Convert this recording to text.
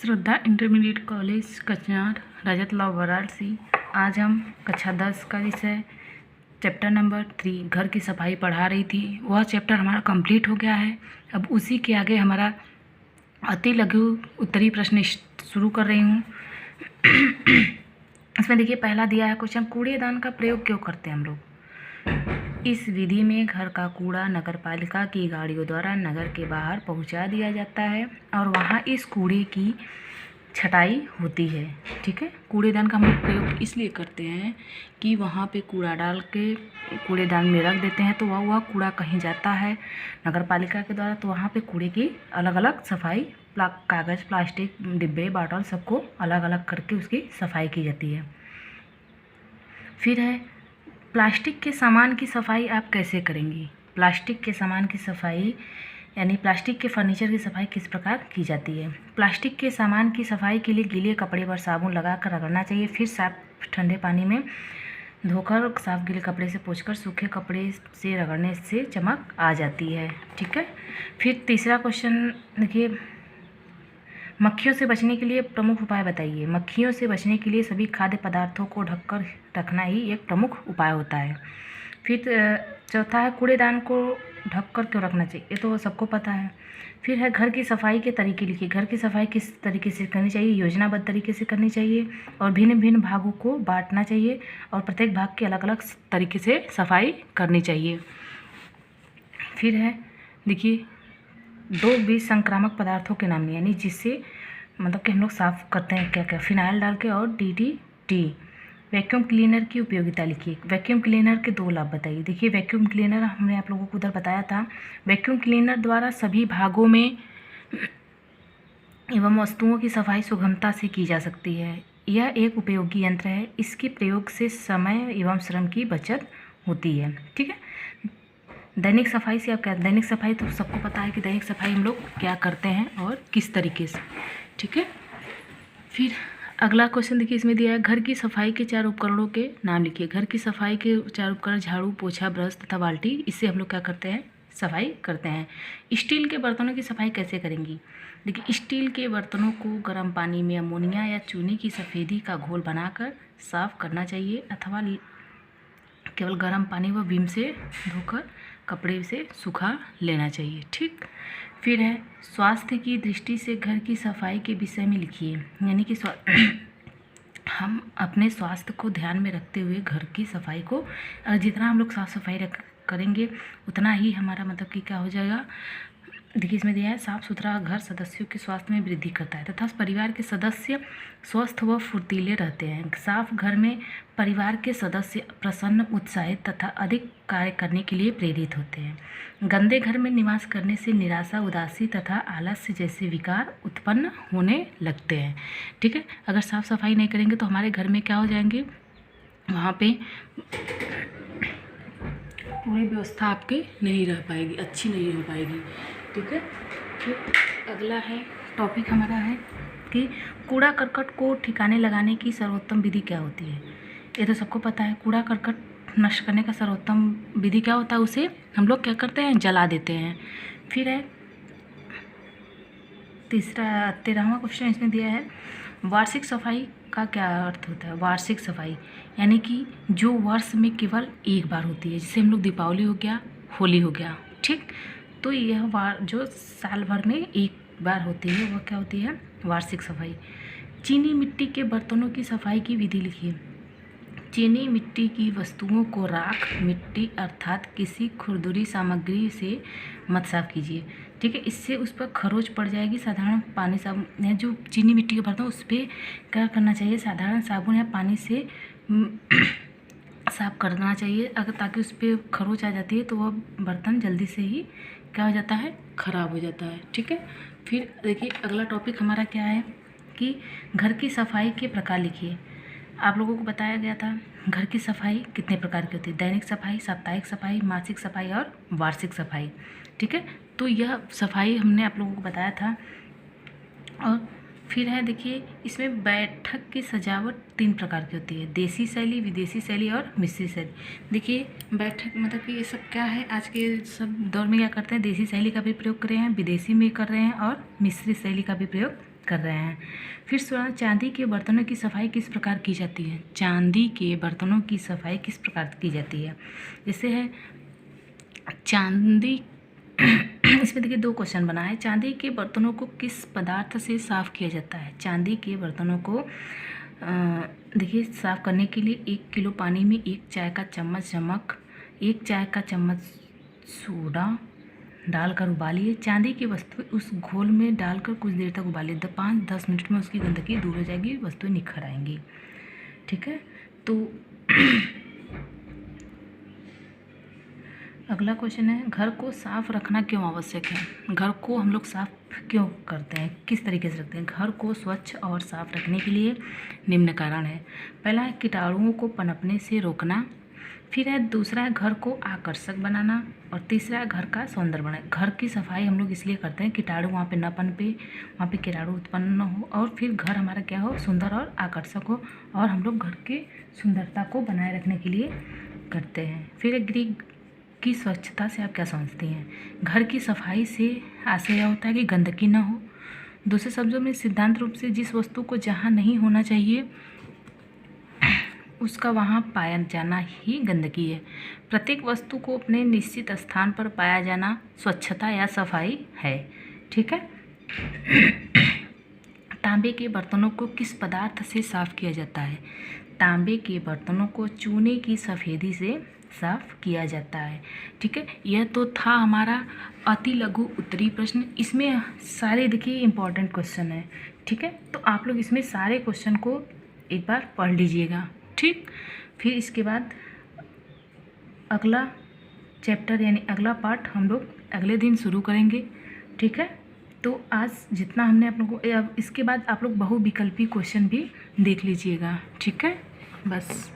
श्रद्धा intermediate college कचनार रजत लाल वाराणसी। आज हम कक्षा 10 का विषय चैप्टर नंबर 3 घर की सफाई पढ़ा रही थी। वह चैप्टर हमारा कंप्लीट हो गया है। अब उसी के आगे हमारा अति लघु उत्तरीय प्रश्न शुरू कर रही हूँ। इसमें देखिए पहला दिया है क्वेश्चन, कूड़ेदान का प्रयोग क्यों करते हैं हम लोग। इस विधि में घर का कूड़ा नगरपालिका की गाड़ियों द्वारा नगर के बाहर पहुंचा दिया जाता है और वहां इस कूड़े की छटाई होती है। ठीक है, कूड़ेदान का हम लोग प्रयोग इसलिए करते हैं कि वहाँ पे कूड़ा डाल के कूड़ेदान में रख देते हैं, तो वह कूड़ा कहीं जाता है नगरपालिका के द्वारा, तो वहाँ पे कूड़े की अलग अलग सफाई, कागज़, प्लास्टिक, डिब्बे, बॉटल सबको अलग अलग करके उसकी सफाई की जाती है। फिर है प्लास्टिक के सामान की सफाई आप कैसे करेंगी। प्लास्टिक के सामान की सफाई यानी प्लास्टिक के फर्नीचर की सफाई किस प्रकार की जाती है। प्लास्टिक के सामान की सफाई के लिए गीले कपड़े पर साबुन लगाकर रगड़ना चाहिए, फिर साफ ठंडे पानी में धोकर साफ गीले कपड़े से पोंछकर सूखे कपड़े से रगड़ने से चमक आ जाती है। ठीक है, फिर तीसरा क्वेश्चन देखिए, मक्खियों से बचने के लिए प्रमुख उपाय बताइए। मक्खियों से बचने के लिए सभी खाद्य पदार्थों को ढककर रखना ही एक प्रमुख उपाय होता है। फिर चौथा है कूड़ेदान को ढककर क्यों रखना चाहिए, ये तो सबको पता है। फिर है घर की सफाई के तरीके लिखिए। घर की सफाई किस तरीके से करनी चाहिए, योजनाबद्ध तरीके से करनी चाहिए और भिन्न भिन्न भागों को बांटना चाहिए और प्रत्येक भाग की अलग अलग तरीके से सफाई करनी चाहिए। फिर है देखिए, 2 बीज संक्रामक पदार्थों के नाम यानी जिससे मतलब कि हम लोग साफ़ करते हैं क्या क्या, फिनाइल डाल के और DDT। वैक्यूम क्लीनर की उपयोगिता लिखिए। वैक्यूम क्लीनर के 2 लाभ बताइए। देखिए वैक्यूम क्लीनर हमने आप लोगों को उधर बताया था। वैक्यूम क्लीनर द्वारा सभी भागों में एवं वस्तुओं की सफाई सुगमता से की जा सकती है। यह एक उपयोगी यंत्र है। इसके प्रयोग से समय एवं श्रम की बचत होती है। ठीक है, दैनिक सफाई से आप क्या, दैनिक सफाई तो सबको पता है कि दैनिक सफाई हम लोग क्या करते हैं और किस तरीके से। ठीक है, फिर अगला क्वेश्चन देखिए, इसमें दिया है घर की सफाई के 4 उपकरणों के नाम लिखिए। घर की सफाई के 4 उपकरण झाड़ू, पोछा, ब्रश तथा बाल्टी, इससे हम लोग क्या करते हैं, सफाई करते हैं। स्टील के बर्तनों की सफाई कैसे करेंगी। देखिए स्टील के बर्तनों को गर्म पानी में अमोनिया या चूने की सफ़ेदी का घोल बनाकर साफ करना चाहिए अथवा केवल गर्म पानी व विम से धोकर कपड़े से सुखा लेना चाहिए। ठीक, फिर है स्वास्थ्य की दृष्टि से घर की सफाई के विषय में लिखिए। यानी कि हम अपने स्वास्थ्य को ध्यान में रखते हुए घर की सफाई को, और जितना हम लोग साफ़ सफाई करेंगे उतना ही हमारा मतलब कि क्या हो जाएगा। देखिए इसमें दिया है साफ सुथरा घर सदस्यों के स्वास्थ्य में वृद्धि करता है तथा परिवार के सदस्य स्वस्थ व फुर्तीले रहते हैं। साफ घर में परिवार के सदस्य प्रसन्न, उत्साहित तथा अधिक कार्य करने के लिए प्रेरित होते हैं। गंदे घर में निवास करने से निराशा, उदासी तथा आलस्य जैसे विकार उत्पन्न होने लगते हैं। ठीक है, अगर साफ सफाई नहीं करेंगे तो हमारे घर में क्या हो जाएंगे, वहाँ पे पूरी व्यवस्था आपकी नहीं रह पाएगी, अच्छी नहीं हो पाएगी। ठीक है, फिर अगला है टॉपिक हमारा है कि कूड़ा करकट को ठिकाने लगाने की सर्वोत्तम विधि क्या होती है। ये तो सबको पता है, कूड़ा करकट नष्ट करने का सर्वोत्तम विधि क्या होता है, उसे हम लोग क्या करते हैं, जला देते हैं। फिर है 13वां क्वेश्चन इसमें दिया है, वार्षिक सफाई का क्या अर्थ होता है। वार्षिक सफाई यानी कि जो वर्ष में केवल एक बार होती है, जैसे हम लोग दीपावली हो गया, होली हो गया। ठीक, तो यह जो साल भर में एक बार होती है वह क्या होती है, वार्षिक सफाई। चीनी मिट्टी के बर्तनों की सफाई की विधि लिखिए। चीनी मिट्टी की वस्तुओं को राख, मिट्टी अर्थात किसी खुरदुरी सामग्री से मत साफ कीजिए। ठीक है, इससे उस पर खरोच पड़ जाएगी। साधारण पानी साबुन, जो चीनी मिट्टी के बर्तन उस पर क्या करना चाहिए, साधारण साबुन या पानी से साफ करना चाहिए, अगर ताकि उस पर खरोच आ जाती है तो वह बर्तन जल्दी से ही क्या हो जाता है, ख़राब हो जाता है। ठीक है, फिर देखिए अगला टॉपिक हमारा क्या है कि घर की सफाई के प्रकार लिखिए। आप लोगों को बताया गया था घर की सफाई कितने प्रकार की होती है, दैनिक सफाई, साप्ताहिक सफाई, मासिक सफाई और वार्षिक सफाई। ठीक है, तो यह सफाई हमने आप लोगों को बताया था। और फिर है देखिए इसमें बैठक की सजावट 3 प्रकार की होती है, देसी शैली, विदेशी शैली और मिश्रित शैली। देखिए बैठक मतलब कि ये सब क्या है, आज के सब दौर में क्या करते हैं, देसी शैली का भी प्रयोग कर रहे हैं, विदेशी में कर रहे हैं और मिश्रित शैली का भी प्रयोग कर रहे हैं। फिर चांदी के बर्तनों की सफाई किस प्रकार की जाती है? चांदी के बर्तनों की सफाई किस प्रकार की जाती है? जैसे है चांदी इसमें देखिए 2 क्वेश्चन बना है। चांदी के बर्तनों को किस पदार्थ से साफ़ किया जाता है? चांदी के बर्तनों को देखिए साफ़ करने के लिए 1 किलो पानी में 1 चाय का चम्मच नमक, 1 चाय का चम्मच सोडा डालकर उबालिए। चांदी की वस्तु उस घोल में डालकर कुछ देर तक उबालिए। 5-10 मिनट में उसकी गंदगी दूर हो जाएगी, वस्तुएं निखर आएंगी। ठीक है, तो अगला क्वेश्चन है, घर को साफ रखना क्यों आवश्यक है? घर को हम लोग साफ क्यों करते हैं, किस तरीके से रखते हैं? घर को स्वच्छ और साफ रखने के लिए निम्न कारण है। पहला है कीटाणुओं को पनपने से रोकना, फिर है दूसरा है घर को आकर्षक बनाना, और तीसरा है घर का सौंदर्य बनाए। घर की सफाई हम लोग इसलिए करते हैं कीटाणु वहाँ पे न पनपे, वहाँ पे कीटाणु उत्पन्न न हो, और फिर घर हमारा क्या हो, सुंदर और आकर्षक हो, और हम लोग घर की सुंदरता को बनाए रखने के लिए करते हैं। फिर गृह की स्वच्छता से आप क्या समझती हैं? घर की सफाई से आशय यह होता है कि गंदगी ना हो। दूसरे शब्दों में सिद्धांत रूप से जिस वस्तु को जहाँ नहीं होना चाहिए उसका वहाँ पाया जाना ही गंदगी है। प्रत्येक वस्तु को अपने निश्चित स्थान पर पाया जाना स्वच्छता या सफाई है। ठीक है। तांबे के बर्तनों को किस पदार्थ से साफ किया जाता है? तांबे के बर्तनों को चूने की सफ़ेदी से साफ किया जाता है। ठीक है, यह तो था हमारा अति लघु उत्तरीय प्रश्न। इसमें सारे देखिए इंपॉर्टेंट क्वेश्चन है। ठीक है, तो आप लोग इसमें सारे क्वेश्चन को एक बार पढ़ लीजिएगा। ठीक, फिर इसके बाद अगला चैप्टर यानी अगला पार्ट हम लोग अगले दिन शुरू करेंगे। ठीक है, तो आज जितना हमने आप लोगों को, इसके बाद आप लोग बहुविकल्पी क्वेश्चन भी देख लीजिएगा। ठीक है, बस।